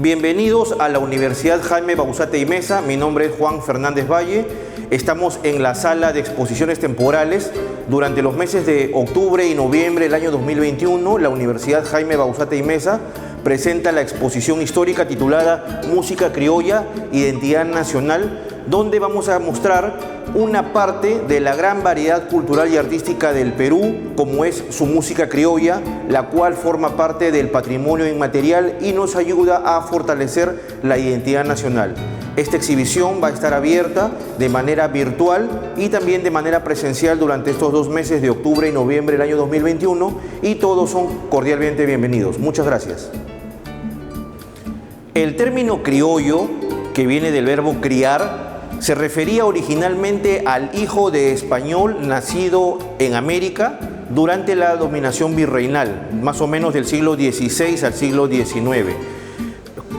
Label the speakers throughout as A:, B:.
A: Bienvenidos a la Universidad Jaime Bauzate y Meza. Mi nombre es Juan Fernández Valle. Estamos en la sala de exposiciones temporales. Durante los meses de octubre y noviembre del año 2021, la Universidad Jaime Bauzate y Meza presenta la exposición histórica titulada Música Criolla, Identidad Nacional, donde vamos a mostrar una parte de la gran variedad cultural y artística del Perú, como es su música criolla, la cual forma parte del patrimonio inmaterial y nos ayuda a fortalecer la identidad nacional. Esta exhibición va a estar abierta de manera virtual y también de manera presencial durante estos 2 meses de octubre y noviembre del año 2021 y todos son cordialmente bienvenidos. Muchas gracias. El término criollo, que viene del verbo criar, se refería originalmente al hijo de español nacido en América durante la dominación virreinal, más o menos del siglo XVI al siglo XIX.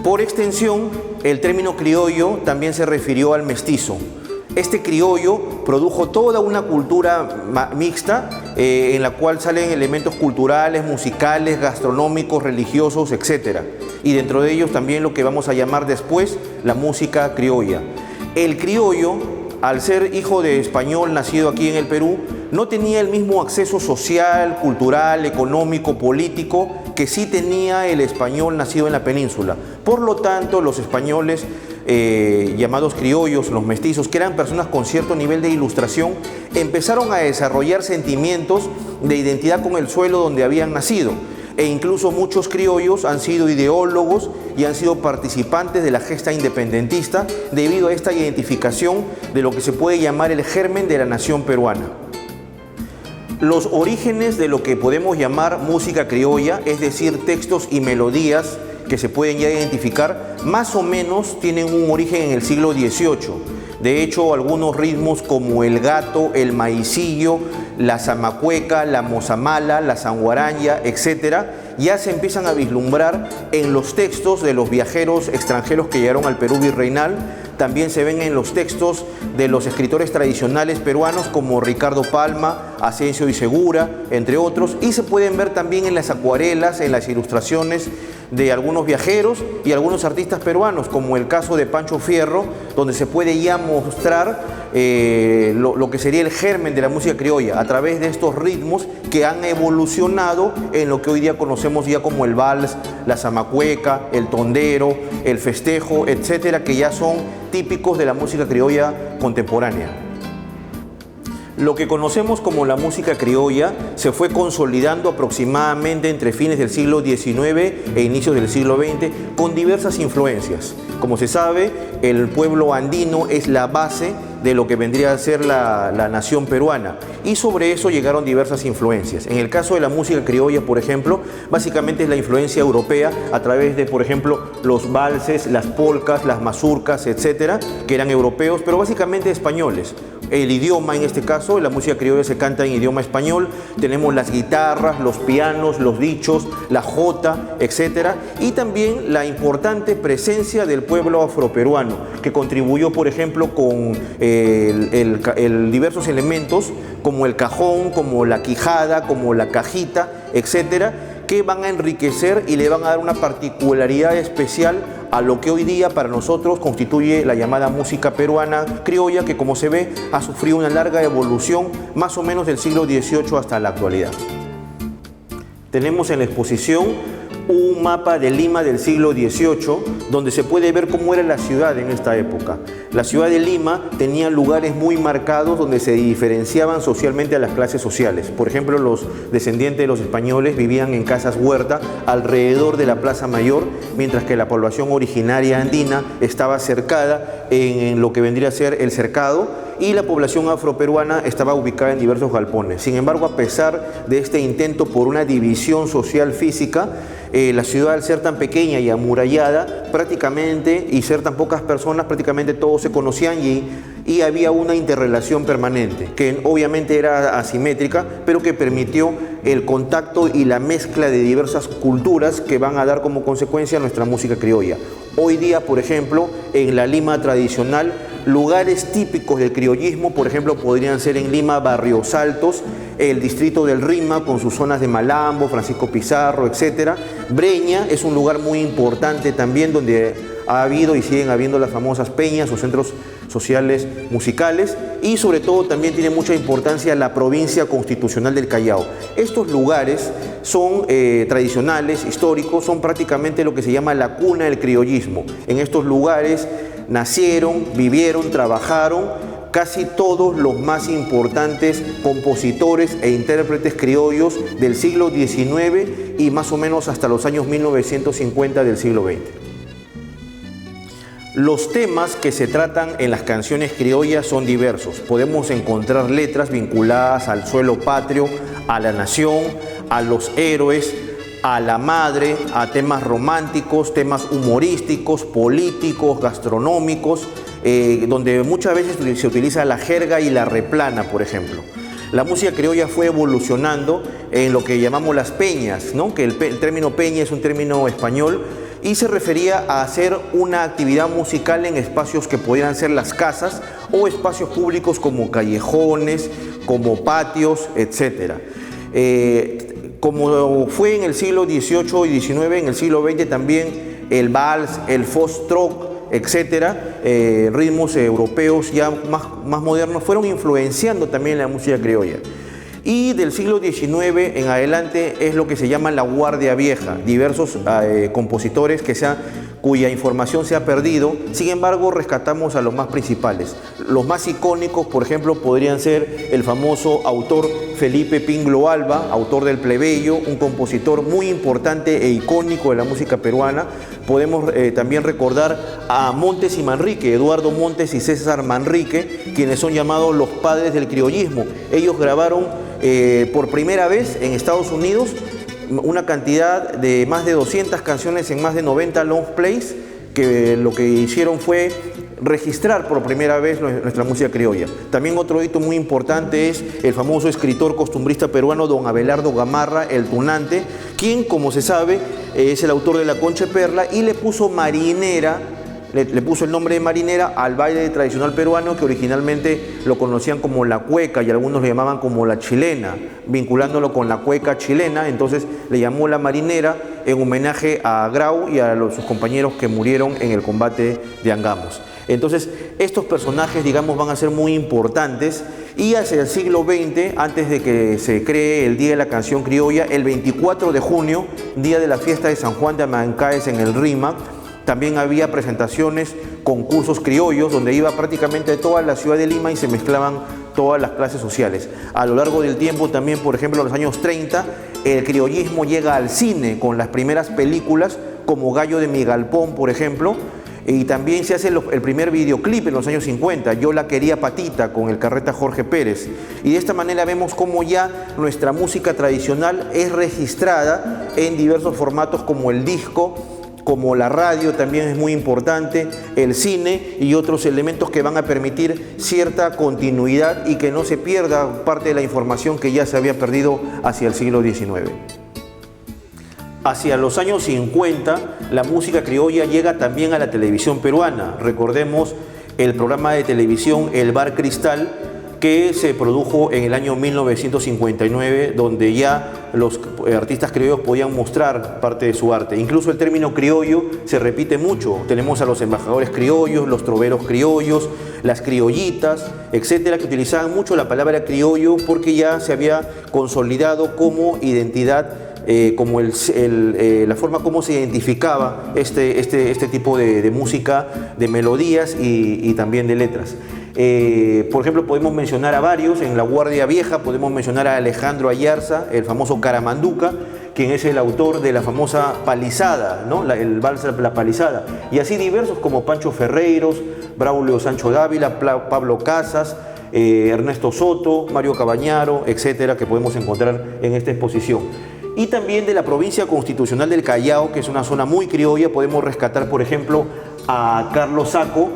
A: Por extensión, el término criollo también se refirió al mestizo. Este criollo produjo toda una cultura mixta en la cual salen elementos culturales, musicales, gastronómicos, religiosos, etc. Y dentro de ellos también lo que vamos a llamar después la música criolla. El criollo, al ser hijo de español nacido aquí en el Perú, no tenía el mismo acceso social, cultural, económico, político que sí tenía el español nacido en la península. Por lo tanto, los españoles llamados criollos, los mestizos, que eran personas con cierto nivel de ilustración, empezaron a desarrollar sentimientos de identidad con el suelo donde habían nacido. E incluso muchos criollos han sido ideólogos y han sido participantes de la gesta independentista debido a esta identificación de lo que se puede llamar el germen de la nación peruana. Los orígenes de lo que podemos llamar música criolla, es decir, textos y melodías que se pueden ya identificar, más o menos tienen un origen en el siglo XVIII. De hecho, algunos ritmos como el gato, el maicillo, la zamacueca, la mozamala, la sanguaranya, etc., ya se empiezan a vislumbrar en los textos de los viajeros extranjeros que llegaron al Perú virreinal. También se ven en los textos de los escritores tradicionales peruanos como Ricardo Palma, Asensio y Segura, entre otros, y se pueden ver también en las acuarelas, en las ilustraciones de algunos viajeros y algunos artistas peruanos, como el caso de Pancho Fierro, donde se puede ya mostrar lo que sería el germen de la música criolla a través de estos ritmos que han evolucionado en lo que hoy día conocemos ya como el vals, la zamacueca, el tondero, el festejo, etcétera, que ya son típicos de la música criolla contemporánea. Lo que conocemos como la música criolla se fue consolidando aproximadamente entre fines del siglo XIX e inicios del siglo XX con diversas influencias. Como se sabe, el pueblo andino es la base de lo que vendría a ser la nación peruana y sobre eso llegaron diversas influencias. En el caso de la música criolla, por ejemplo, básicamente es la influencia europea a través de, por ejemplo, los valses, las polcas, las mazurcas, etcétera, que eran europeos, pero básicamente españoles. El idioma, en este caso, la música criolla se canta en idioma español. Tenemos las guitarras, los pianos, los dichos, la jota, etcétera, y también la importante presencia del pueblo afroperuano, que contribuyó, por ejemplo, con diversos elementos como el cajón, como la quijada, como la cajita, etcétera, que van a enriquecer y le van a dar una particularidad especial a lo que hoy día para nosotros constituye la llamada música peruana criolla, que como se ve ha sufrido una larga evolución más o menos del siglo XVIII hasta la actualidad. Tenemos en la exposición un mapa de Lima del siglo XVIII, donde se puede ver cómo era la ciudad en esta época. La ciudad de Lima tenía lugares muy marcados donde se diferenciaban socialmente a las clases sociales. Por ejemplo, los descendientes de los españoles vivían en casas huerta alrededor de la Plaza Mayor, mientras que la población originaria andina estaba cercada en lo que vendría a ser el cercado, y la población afroperuana estaba ubicada en diversos galpones. Sin embargo, a pesar de este intento por una división social física, la ciudad, al ser tan pequeña y amurallada, prácticamente, y ser tan pocas personas, prácticamente todos se conocían y había una interrelación permanente, que obviamente era asimétrica, pero que permitió el contacto y la mezcla de diversas culturas que van a dar como consecuencia nuestra música criolla. Hoy día, por ejemplo, en la Lima tradicional, lugares típicos del criollismo, por ejemplo, podrían ser en Lima Barrios Altos, el distrito del Rima con sus zonas de Malambo, Francisco Pizarro, etc. Breña es un lugar muy importante también donde ha habido y siguen habiendo las famosas peñas o centros sociales musicales, y sobre todo también tiene mucha importancia la provincia constitucional del Callao. Estos lugares son tradicionales, históricos, son prácticamente lo que se llama la cuna del criollismo. En estos lugares nacieron, vivieron, trabajaron casi todos los más importantes compositores e intérpretes criollos del siglo XIX y más o menos hasta los años 1950 del siglo XX. Los temas que se tratan en las canciones criollas son diversos. Podemos encontrar letras vinculadas al suelo patrio, a la nación, a los héroes, a la madre, a temas románticos, temas humorísticos, políticos, gastronómicos, donde muchas veces se utiliza la jerga y la replana, por ejemplo. La música criolla fue evolucionando en lo que llamamos las peñas, ¿no? Que el término peña es un término español y se refería a hacer una actividad musical en espacios que pudieran ser las casas o espacios públicos como callejones, como patios, etc. Como fue en el siglo XVIII y XIX, en el siglo XX también el vals, el foxtrot, etcétera, ritmos europeos ya más modernos fueron influenciando también la música criolla. Y del siglo XIX en adelante es lo que se llama la Guardia Vieja, diversos compositores cuya información se ha perdido. Sin embargo, rescatamos a los más principales. Los más icónicos, por ejemplo, podrían ser el famoso autor Felipe Pinglo Alba, autor del Plebeyo, un compositor muy importante e icónico de la música peruana. Podemos también recordar a Montes y Manrique, Eduardo Montes y César Manrique, quienes son llamados los padres del criollismo. Ellos grabaron por primera vez en Estados Unidos una cantidad de más de 200 canciones en más de 90 long plays, que lo que hicieron fue registrar por primera vez nuestra música criolla. También otro hito muy importante es el famoso escritor costumbrista peruano don Abelardo Gamarra, el Tunante, quien, como se sabe, es el autor de La Concha de Perla y le puso marinera, le puso el nombre de marinera al baile tradicional peruano, que originalmente lo conocían como la cueca y algunos le llamaban como la chilena, vinculándolo con la cueca chilena. Entonces le llamó la marinera en homenaje a Grau y a sus compañeros que murieron en el combate de Angamos. Entonces estos personajes, digamos, van a ser muy importantes, y hacia el siglo XX, antes de que se cree el Día de la Canción Criolla, el 24 de junio, día de la fiesta de San Juan de Amancaes en el Rímac, también había presentaciones, concursos criollos, donde iba prácticamente toda la ciudad de Lima y se mezclaban todas las clases sociales. A lo largo del tiempo también, por ejemplo, en los años 30, el criollismo llega al cine con las primeras películas como Gallo de mi Galpón, por ejemplo, y también se hace el primer videoclip en los años 50, Yo la quería patita, con el carreta Jorge Pérez. Y de esta manera vemos cómo ya nuestra música tradicional es registrada en diversos formatos, como el disco, como la radio también es muy importante, el cine y otros elementos que van a permitir cierta continuidad y que no se pierda parte de la información que ya se había perdido hacia el siglo XIX. Hacia los años 50, la música criolla llega también a la televisión peruana. Recordemos el programa de televisión El Bar Cristal, que se produjo en el año 1959, donde ya los artistas criollos podían mostrar parte de su arte. Incluso el término criollo se repite mucho. Tenemos a los embajadores criollos, los troveros criollos, las criollitas, etcétera, que utilizaban mucho la palabra criollo porque ya se había consolidado como identidad, como la forma como se identificaba este tipo de música, de melodías y también de letras. Por ejemplo, podemos mencionar a varios. En La Guardia Vieja podemos mencionar a Alejandro Ayarza, el famoso Caramanduca, quien es el autor de la famosa Palizada, ¿no? El vals La Palizada, y así diversos como Pancho Ferreiros, Braulio Sancho Dávila, Pablo Casas, Ernesto Soto, Mario Cabañaro, etcétera, que podemos encontrar en esta exposición. Y también de la provincia constitucional del Callao, que es una zona muy criolla, podemos rescatar, por ejemplo, a Carlos Saco,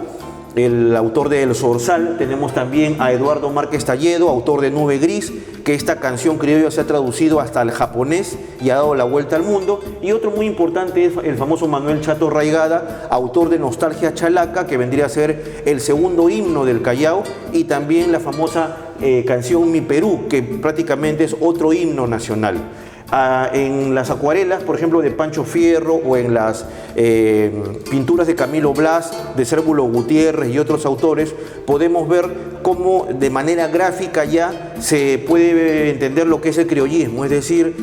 A: el autor de El Zorzal. Tenemos también a Eduardo Márquez Talledo, autor de Nube Gris, que esta canción criolla se ha traducido hasta el japonés y ha dado la vuelta al mundo. Y otro muy importante es el famoso Manuel Chato Raigada, autor de Nostalgia Chalaca, que vendría a ser el segundo himno del Callao, y también la famosa canción Mi Perú, que prácticamente es otro himno nacional. En las acuarelas, por ejemplo, de Pancho Fierro, o en las pinturas de Camilo Blas, de Cérvulo Gutiérrez y otros autores, podemos ver cómo de manera gráfica ya se puede entender lo que es el criollismo, es decir,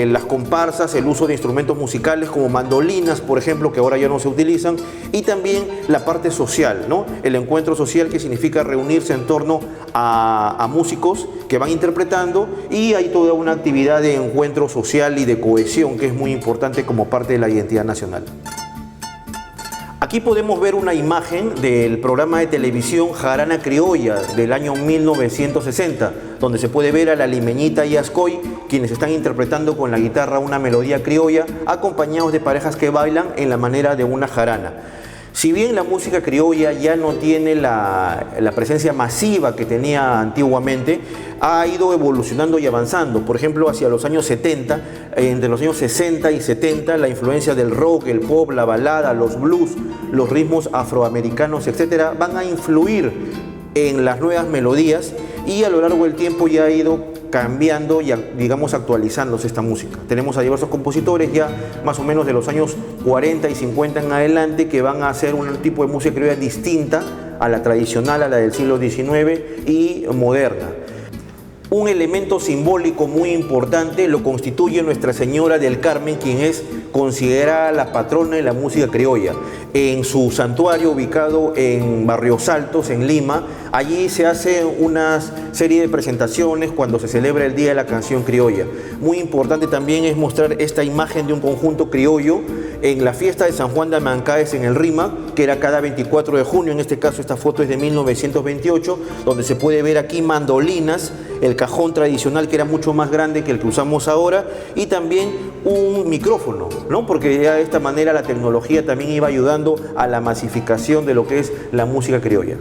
A: las comparsas, el uso de instrumentos musicales como mandolinas, por ejemplo, que ahora ya no se utilizan, y también la parte social, ¿no? El encuentro social, que significa reunirse en torno a músicos que van interpretando, y hay toda una actividad de encuentro social y de cohesión que es muy importante como parte de la identidad nacional. Aquí podemos ver una imagen del programa de televisión Jarana Criolla del año 1960, donde se puede ver a la Limeñita y Ascoy, quienes están interpretando con la guitarra una melodía criolla, acompañados de parejas que bailan en la manera de una jarana. Si bien la música criolla ya no tiene la presencia masiva que tenía antiguamente, ha ido evolucionando y avanzando. Por ejemplo, hacia los años 70, entre los años 60 y 70, la influencia del rock, el pop, la balada, los blues, los ritmos afroamericanos, etcétera, van a influir en las nuevas melodías, y a lo largo del tiempo ya ha ido cambiando y, digamos, actualizándose esta música. Tenemos a diversos compositores ya más o menos de los años 40 y 50 en adelante que van a hacer un tipo de música criolla distinta a la tradicional, a la del siglo XIX y moderna. Un elemento simbólico muy importante lo constituye Nuestra Señora del Carmen, quien es considerada la patrona de la música criolla. En su santuario, ubicado en Barrios Altos, en Lima, allí se hace una serie de presentaciones cuando se celebra el Día de la Canción Criolla. Muy importante también es mostrar esta imagen de un conjunto criollo en la fiesta de San Juan de Amancaes en el Rima, que era cada 24 de junio. En este caso, esta foto es de 1928, donde se puede ver aquí mandolinas, el cajón tradicional, que era mucho más grande que el que usamos ahora, y también un micrófono, ¿no? Porque ya de esta manera la tecnología también iba ayudando a la masificación de lo que es la música criolla.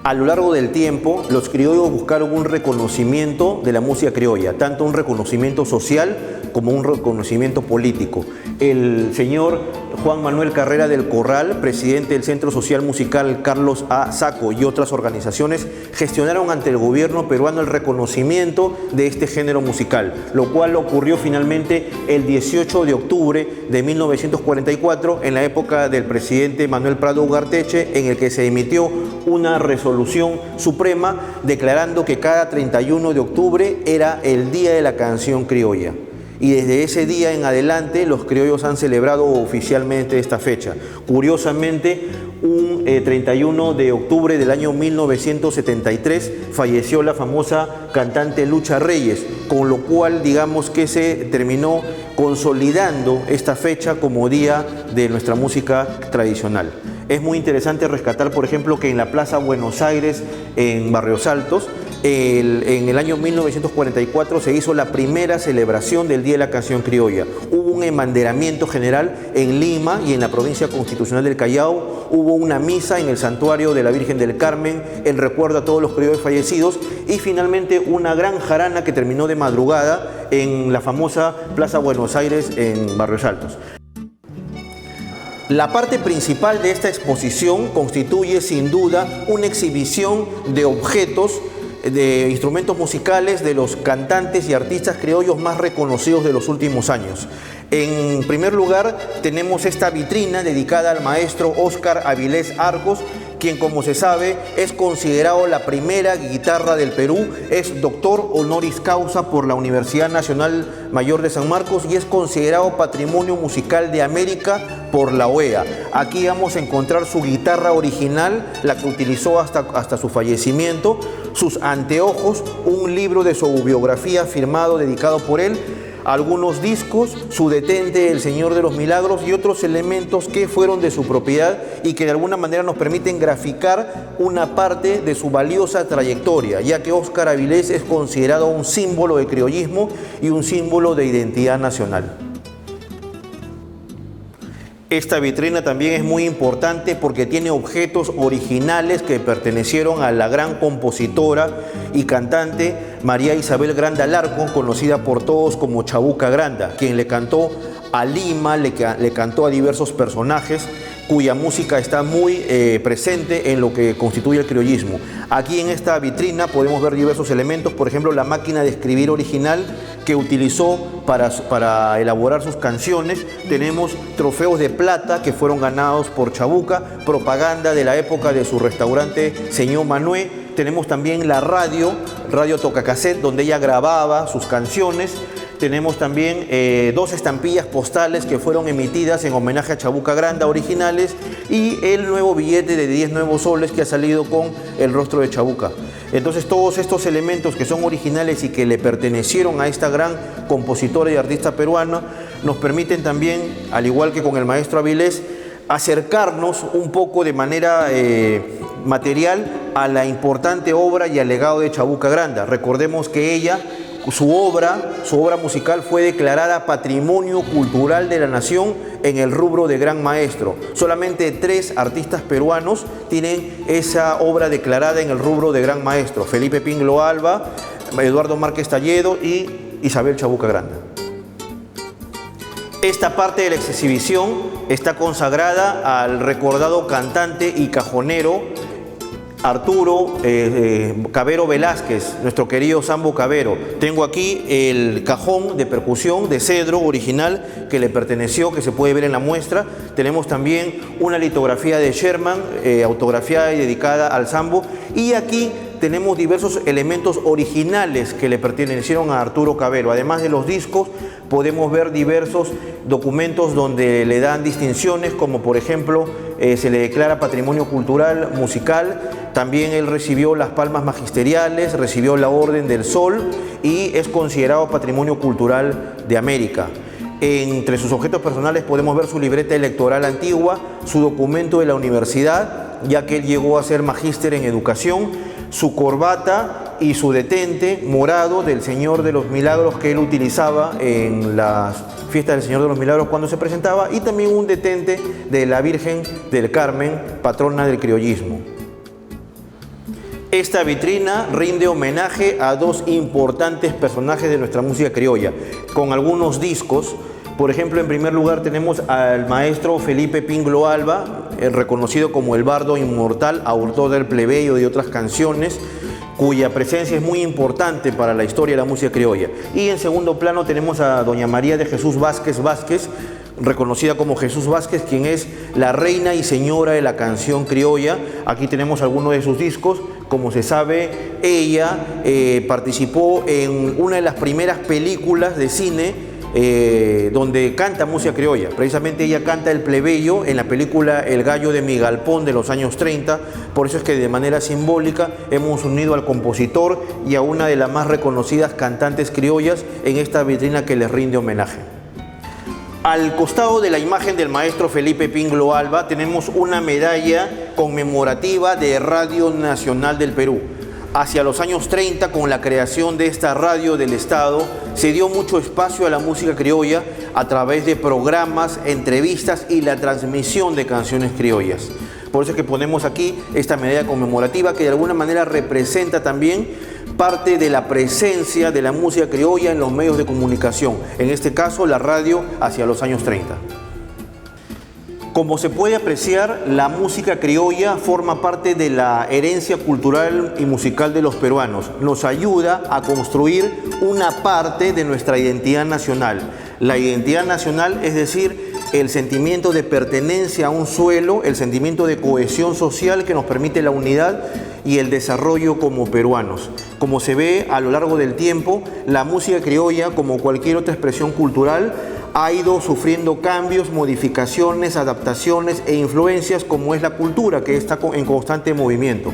A: A lo largo del tiempo, los criollos buscaron un reconocimiento de la música criolla, tanto un reconocimiento social como un reconocimiento político. El señor Juan Manuel Carrera del Corral, presidente del Centro Social Musical Carlos A. Saco, y otras organizaciones gestionaron ante el gobierno peruano el reconocimiento de este género musical, lo cual ocurrió finalmente el 18 de octubre de 1944, en la época del presidente Manuel Prado Ugarteche, en el que se emitió una resolución suprema declarando que cada 31 de octubre era el Día de la Canción Criolla. Y desde ese día en adelante los criollos han celebrado oficialmente esta fecha. Curiosamente, un 31 de octubre del año 1973 falleció la famosa cantante Lucha Reyes, con lo cual digamos que se terminó consolidando esta fecha como día de nuestra música tradicional. Es muy interesante rescatar, por ejemplo, que en la Plaza Buenos Aires, en Barrios Altos, en el año 1944 se hizo la primera celebración del Día de la Canción Criolla. Hubo un embanderamiento general en Lima y en la provincia constitucional del Callao. Hubo una misa en el santuario de la Virgen del Carmen en recuerdo a todos los criollos fallecidos, y finalmente una gran jarana que terminó de madrugada en la famosa Plaza Buenos Aires en Barrios Altos. La parte principal de esta exposición constituye sin duda una exhibición de objetos, de instrumentos musicales de los cantantes y artistas criollos más reconocidos de los últimos años. En primer lugar, tenemos esta vitrina dedicada al maestro Óscar Avilés Arcos, quien, como se sabe, es considerado la primera guitarra del Perú, es doctor honoris causa por la Universidad Nacional Mayor de San Marcos y es considerado Patrimonio Musical de América por la OEA. Aquí vamos a encontrar su guitarra original, la que utilizó hasta su fallecimiento, sus anteojos, un libro de su biografía firmado dedicado por él, algunos discos, su detente El Señor de los Milagros y otros elementos que fueron de su propiedad y que de alguna manera nos permiten graficar una parte de su valiosa trayectoria, ya que Óscar Avilés es considerado un símbolo de criollismo y un símbolo de identidad nacional. Esta vitrina también es muy importante porque tiene objetos originales que pertenecieron a la gran compositora y cantante María Isabel Granda Alarcón, conocida por todos como Chabuca Granda, quien le cantó a Lima, le cantó a diversos personajes cuya música está muy presente en lo que constituye el criollismo. Aquí en esta vitrina podemos ver diversos elementos, por ejemplo, la máquina de escribir original que utilizó para elaborar sus canciones. Tenemos trofeos de plata que fueron ganados por Chabuca, propaganda de la época de su restaurante Señor Manué. Tenemos también la radio tocacassette, donde ella grababa sus canciones. Tenemos también 2 estampillas postales que fueron emitidas en homenaje a Chabuca Granda originales y el nuevo billete de 10 nuevos soles que ha salido con el rostro de Chabuca. Entonces todos estos elementos que son originales y que le pertenecieron a esta gran compositora y artista peruana nos permiten también, al igual que con el maestro Avilés, acercarnos un poco de manera material a la importante obra y al legado de Chabuca Granda. Recordemos que ella, su obra musical fue declarada Patrimonio Cultural de la Nación en el rubro de Gran Maestro. Solamente 3 artistas peruanos tienen esa obra declarada en el rubro de Gran Maestro: Felipe Pingló Alba, Eduardo Márquez Talledo y Isabel Chabuca Granda. Esta parte de la exhibición está consagrada al recordado cantante y cajonero Arturo Cabero Velázquez, nuestro querido Sambo Cabero. Tengo aquí el cajón de percusión de cedro original que le perteneció, que se puede ver en la muestra. Tenemos también una litografía de Sherman, autografiada y dedicada al Sambo. Y aquí tenemos diversos elementos originales que le pertenecieron a Arturo Cabero. Además de los discos, podemos ver diversos documentos donde le dan distinciones, como por ejemplo se le declara Patrimonio Cultural Musical. También él recibió las palmas magisteriales, recibió la Orden del Sol y es considerado Patrimonio Cultural de América. Entre sus objetos personales podemos ver su libreta electoral antigua, su documento de la universidad, ya que él llegó a ser magíster en educación, su corbata y su detente morado del Señor de los Milagros que él utilizaba en las fiestas del Señor de los Milagros cuando se presentaba, y también un detente de la Virgen del Carmen, patrona del criollismo. Esta vitrina rinde homenaje a 2 importantes personajes de nuestra música criolla, con algunos discos. Por ejemplo, en primer lugar tenemos al maestro Felipe Pingló Alba, reconocido como el bardo inmortal, autor del Plebeyo y de otras canciones, cuya presencia es muy importante para la historia de la música criolla. Y en segundo plano tenemos a doña María de Jesús Vázquez Vázquez, reconocida como Jesús Vázquez, quien es la reina y señora de la canción criolla. Aquí tenemos algunos de sus discos. Como se sabe, ella participó en una de las primeras películas de cine donde canta música criolla. Precisamente ella canta el Plebeyo en la película El Gallo de mi Galpón de los años 30. Por eso es que de manera simbólica hemos unido al compositor y a una de las más reconocidas cantantes criollas en esta vitrina que les rinde homenaje. Al costado de la imagen del maestro Felipe Pingló Alba tenemos una medalla conmemorativa de Radio Nacional del Perú. Hacia los años 30, con la creación de esta radio del Estado, se dio mucho espacio a la música criolla a través de programas, entrevistas y la transmisión de canciones criollas. Por eso es que ponemos aquí esta medalla conmemorativa que de alguna manera representa también parte de la presencia de la música criolla en los medios de comunicación, en este caso la radio hacia los años 30. Como se puede apreciar, la música criolla forma parte de la herencia cultural y musical de los peruanos. Nos ayuda a construir una parte de nuestra identidad nacional. La identidad nacional, es decir, el sentimiento de pertenencia a un suelo, el sentimiento de cohesión social que nos permite la unidad y el desarrollo como peruanos. Como se ve a lo largo del tiempo, la música criolla, como cualquier otra expresión cultural, ha ido sufriendo cambios, modificaciones, adaptaciones e influencias, como es la cultura, que está en constante movimiento.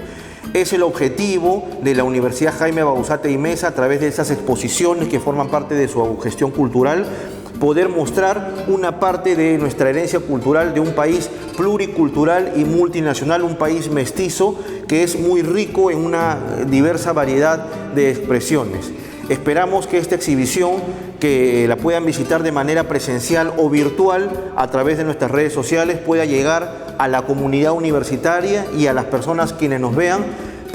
A: Es el objetivo de la Universidad Jaime Bauzate y Mesa, a través de esas exposiciones que forman parte de su gestión cultural, poder mostrar una parte de nuestra herencia cultural de un país pluricultural y multinacional, un país mestizo que es muy rico en una diversa variedad de expresiones. Esperamos que esta exhibición, que la puedan visitar de manera presencial o virtual a través de nuestras redes sociales, pueda llegar a la comunidad universitaria y a las personas quienes nos vean,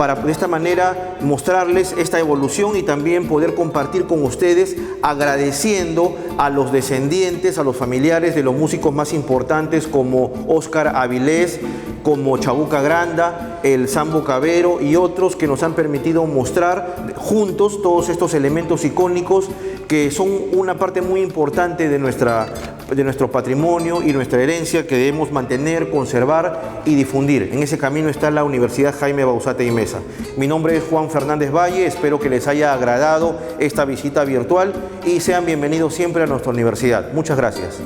A: para de esta manera mostrarles esta evolución y también poder compartir con ustedes, agradeciendo a los descendientes, a los familiares de los músicos más importantes como Óscar Avilés, como Chabuca Granda, el Sambo Cabero y otros que nos han permitido mostrar juntos todos estos elementos icónicos que son una parte muy importante de nuestro patrimonio y nuestra herencia que debemos mantener, conservar y difundir. En ese camino está la Universidad Jaime Bauzate y Meza. Mi nombre es Juan Fernández Valle, espero que les haya agradado esta visita virtual y sean bienvenidos siempre a nuestra universidad. Muchas gracias.